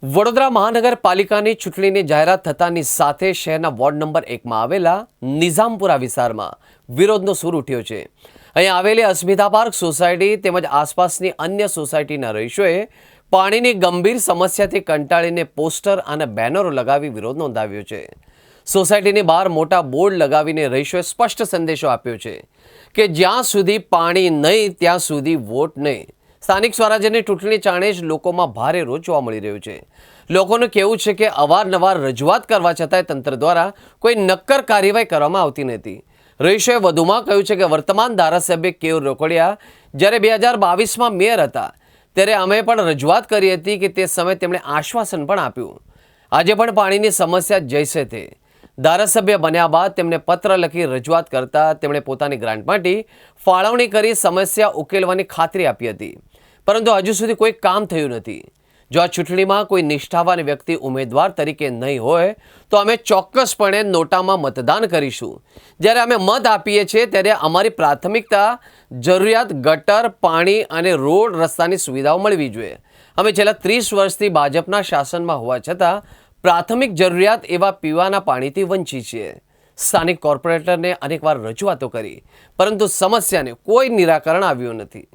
વડોદરા મહાનગરપાલિકાની ચૂંટણીની જાહેરાત થતાની સાથે શહેરના વોર્ડ નંબર 1માં આવેલા નિઝામપુરા વિસ્તારમાં વિરોધનો સૂર ઉઠ્યો છે। અહીં આવેલી અસ્મિતા પાર્ક સોસાયટી તેમજ આસપાસની અન્ય સોસાયટીના રહીશોએ પાણીની ગંભીર સમસ્યાથી કંટાળીને પોસ્ટર અને બેનરો લગાવી વિરોધ નોંધાવ્યો છે। સોસાયટીની બહાર મોટા બોર્ડ લગાવીને રહીશોએ સ્પષ્ટ સંદેશો આપ્યો છે કે જ્યાં સુધી પાણી નહીં ત્યાં સુધી વોટ નહીં। સ્થાનિક સ્વરાજ્યની ચૂંટણી ચાણે જ લોકોમાં ભારે રોષ જોવા મળી રહ્યો છે। લોકોનું કહેવું છે કે અવારનવાર રજૂઆત કરવા છતાંય તંત્ર દ્વારા કોઈ નક્કર કાર્યવાહી કરવામાં આવતી નથી। રહીશોએ વધુમાં કહ્યું છે કે વર્તમાન ધારાસભ્ય કેયુર રોકડિયા જ્યારે 2022માં મેયર હતા ત્યારે અમે પણ રજૂઆત કરી હતી કે તે સમયે તેમણે આશ્વાસન પણ આપ્યું। આજે પણ પાણીની સમસ્યા જૈસે તે। ધારાસભ્ય બન્યા બાદ તેમને પત્ર લખી રજૂઆત કરતા તેમણે પોતાની ગ્રાન્ટમાંથી ફાળવણી કરી સમસ્યા ઉકેલવાની ખાતરી આપી હતી, પરંતુ હજુ સુધી કોઈ કામ થયું નથી। જો આ ચૂંટણીમાં કોઈ નિષ્ઠાવાન વ્યક્તિ ઉમેદવાર તરીકે નહીં હોય તો અમે ચોક્કસપણે નોટામાં મતદાન કરીશું। જ્યારે અમે મત આપીએ છીએ ત્યારે અમારી પ્રાથમિકતા જરૂરિયાત ગટર, પાણી અને રોડ રસ્તાની સુવિધાઓ મળવી જોઈએ। અમે છેલ્લા 30 વર્ષથી ભાજપના શાસનમાં હોવા છતાં પ્રાથમિક જરૂરિયાત એવા પીવાના પાણીથી વંચિત છીએ। સ્થાનિક કોર્પોરેટરને અનેકવાર રજૂઆતો કરી, પરંતુ સમસ્યાને કોઈ નિરાકરણ આવ્યું નથી।